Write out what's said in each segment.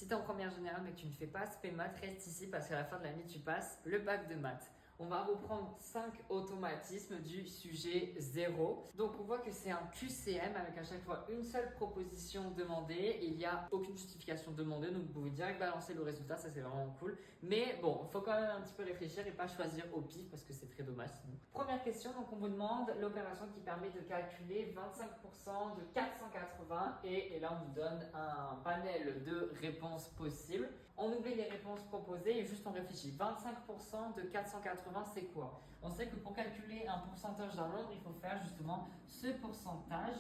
tu es en première générale mais que tu ne fais pas spé maths, reste ici parce qu'à la fin de l'année, tu passes le bac de maths. On va reprendre 5 automatismes du sujet 0. Donc on voit que c'est un QCM avec à chaque fois une seule proposition demandée. Il n'y a aucune justification demandée, donc vous pouvez direct balancer le résultat, ça c'est vraiment cool. Mais bon, il faut quand même un petit peu réfléchir et pas choisir au pif parce que c'est très dommage sinon. Première question, donc on vous demande l'opération qui permet de calculer 25% de 480 et là on vous donne un panel de réponses possibles. On oublie les réponses proposées et juste on réfléchit. 25% de 480, c'est quoi? On sait que pour calculer un pourcentage d'un nombre, il faut faire justement ce pourcentage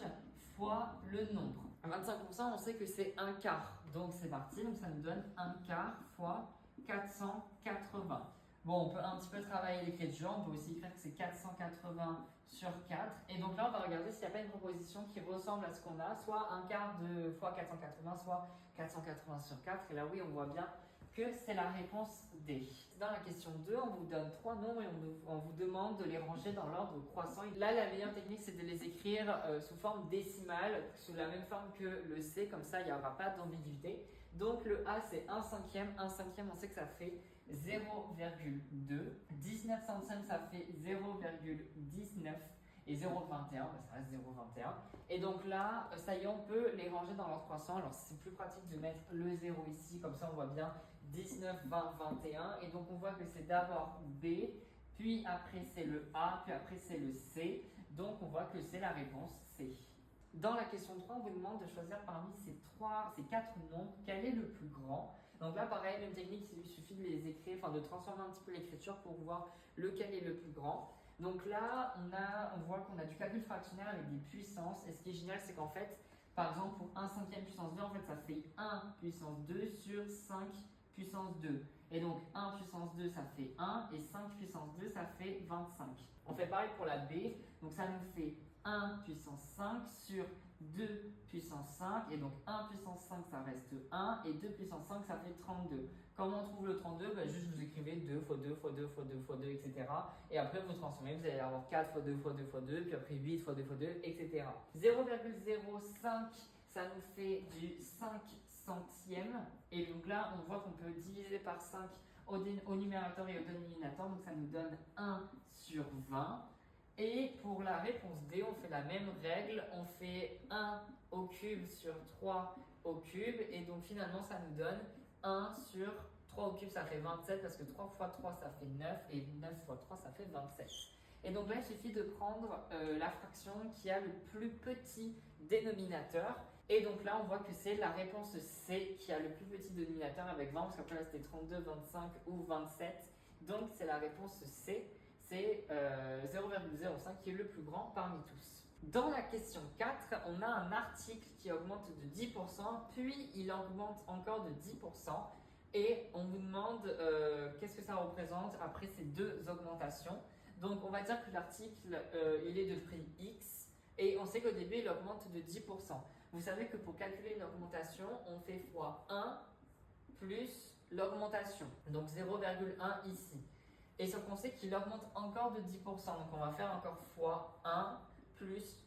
fois le nombre. À 25%, on sait que c'est un quart. Donc c'est parti, donc ça nous donne un quart fois 480. Bon, on peut un petit peu travailler l'écriture, on peut aussi écrire que c'est 480 sur 4. Et donc là, on va regarder s'il n'y a pas une proposition qui ressemble à ce qu'on a, soit un quart de fois 480, soit 480 sur 4. Et là, oui, on voit bien que c'est la réponse D. Dans la question 2, on vous donne 3 nombres et on vous demande de les ranger dans l'ordre croissant. Là, la meilleure technique, c'est de les écrire sous forme décimale, sous la même forme que le C, comme ça, il n'y aura pas d'ambiguïté. Donc, le A, c'est 1 cinquième. 1 cinquième, on sait que ça fait 0,2. 19 centièmes, ça fait 0,19. Et 0,21, ça reste 0,21. Et donc là, ça y est, on peut les ranger dans l'ordre croissant. Alors c'est plus pratique de mettre le 0 ici, comme ça on voit bien 19, 20, 21. Et donc on voit que c'est d'abord B, puis après c'est le A, puis après c'est le C. Donc on voit que c'est la réponse C. Dans la question 3, on vous demande de choisir parmi ces 4 nombres, quel est le plus grand. Donc là, pareil, même technique, il suffit de les écrire, enfin de transformer un petit peu l'écriture pour voir lequel est le plus grand. Donc là, on voit qu'on a du calcul fractionnaire avec des puissances. Et ce qui est génial, c'est qu'en fait, par exemple, pour 1 cinquième puissance 2, en fait, ça fait 1 puissance 2 sur 5 puissance 2. Et donc, 1 puissance 2, ça fait 1. Et 5 puissance 2, ça fait 25. On fait pareil pour la B. Donc, ça nous fait 1 puissance 5 sur 2 puissance 5. Et donc, 1 puissance 5, ça reste 1. Et 2 puissance 5, ça fait 32. Comment on trouve le 32? Juste vous écrivez 2 fois 2 fois 2 fois 2 fois 2, etc. Et après, vous transformez. Vous allez avoir 4 fois 2 fois 2 fois 2. Puis après, 8 fois 2 fois 2, etc. 0,05, ça nous fait du 5 centième. Et donc là, on voit qu'on peut diviser par 5 au numérateur et au dénominateur. Donc, ça nous donne 1 sur 20. Et pour la réponse D, on fait la même règle, on fait 1 au cube sur 3 au cube, et donc finalement ça nous donne 1 sur 3 au cube, ça fait 27, parce que 3 fois 3 ça fait 9, et 9 fois 3 ça fait 27. Et donc là, il suffit de prendre la fraction qui a le plus petit dénominateur. Et donc là, on voit que c'est la réponse C qui a le plus petit dénominateur avec 20, parce qu'après là c'était 32, 25 ou 27. Donc c'est la réponse C. C'est 0,05 qui est le plus grand parmi tous. Dans la question 4, on a un article qui augmente de 10%, puis il augmente encore de 10%, et on vous demande qu'est-ce que ça représente après ces deux augmentations. Donc on va dire que l'article il est de prix X, et on sait qu'au début il augmente de 10%. Vous savez que pour calculer une augmentation, on fait fois 1 plus l'augmentation, donc 0,1 ici. Et sauf qu'on sait qu'il augmente encore de 10%, donc on va faire encore fois 1 plus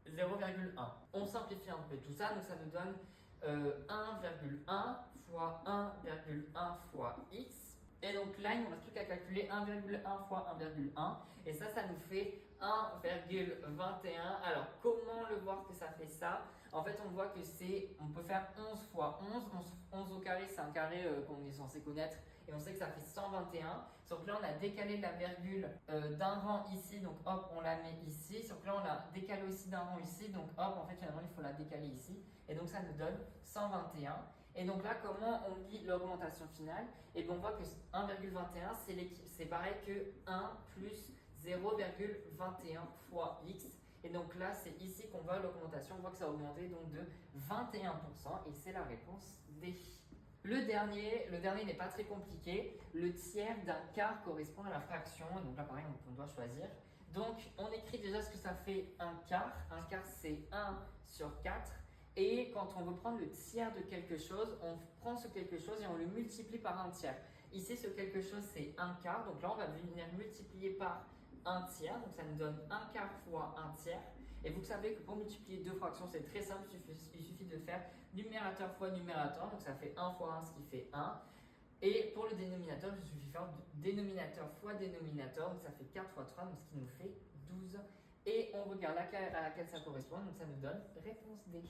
0,1. On simplifie un peu tout ça, donc ça nous donne 1,1 fois 1,1 fois x. Et donc là, il ne nous reste plus qu'à calculer 1,1 fois 1,1. Et ça nous fait 1,21. Alors, comment le voir que ça fait ça? En fait, on voit que on peut faire 11 fois 11. 11 au carré, c'est un carré qu'on est censé connaître. Et on sait que ça fait 121. Sauf que là, on a décalé la virgule d'un rang ici. Donc, hop, on la met ici. Sauf que là, on l'a décalé aussi d'un rang ici. Donc, hop, en fait, finalement, il faut la décaler ici. Et donc, ça nous donne 121. Et donc là, comment on lit l'augmentation finale? Et bien, on voit que 1,21, c'est pareil que 1 plus 0,21 fois x. Et donc là, c'est ici qu'on voit l'augmentation. On voit que ça a augmenté donc de 21%. Et c'est la réponse D. Le dernier n'est pas très compliqué. Le tiers d'un quart correspond à la fraction. Et donc là, pareil, on doit choisir. Donc, on écrit déjà ce que ça fait un quart. Un quart, c'est 1 sur 4. Et quand on veut prendre le tiers de quelque chose, on prend ce quelque chose et on le multiplie par un tiers. Ici, ce quelque chose, c'est un quart. Donc là, on va venir multiplier par un tiers. Donc ça nous donne un quart fois un tiers. Et vous savez que pour multiplier deux fractions, c'est très simple, il suffit de faire numérateur fois numérateur, donc ça fait 1 fois 1, ce qui fait 1. Et pour le dénominateur, il suffit de faire dénominateur fois dénominateur, donc ça fait 4 fois 3, donc ce qui nous fait 12. Et on regarde à laquelle ça correspond, donc ça nous donne réponse D.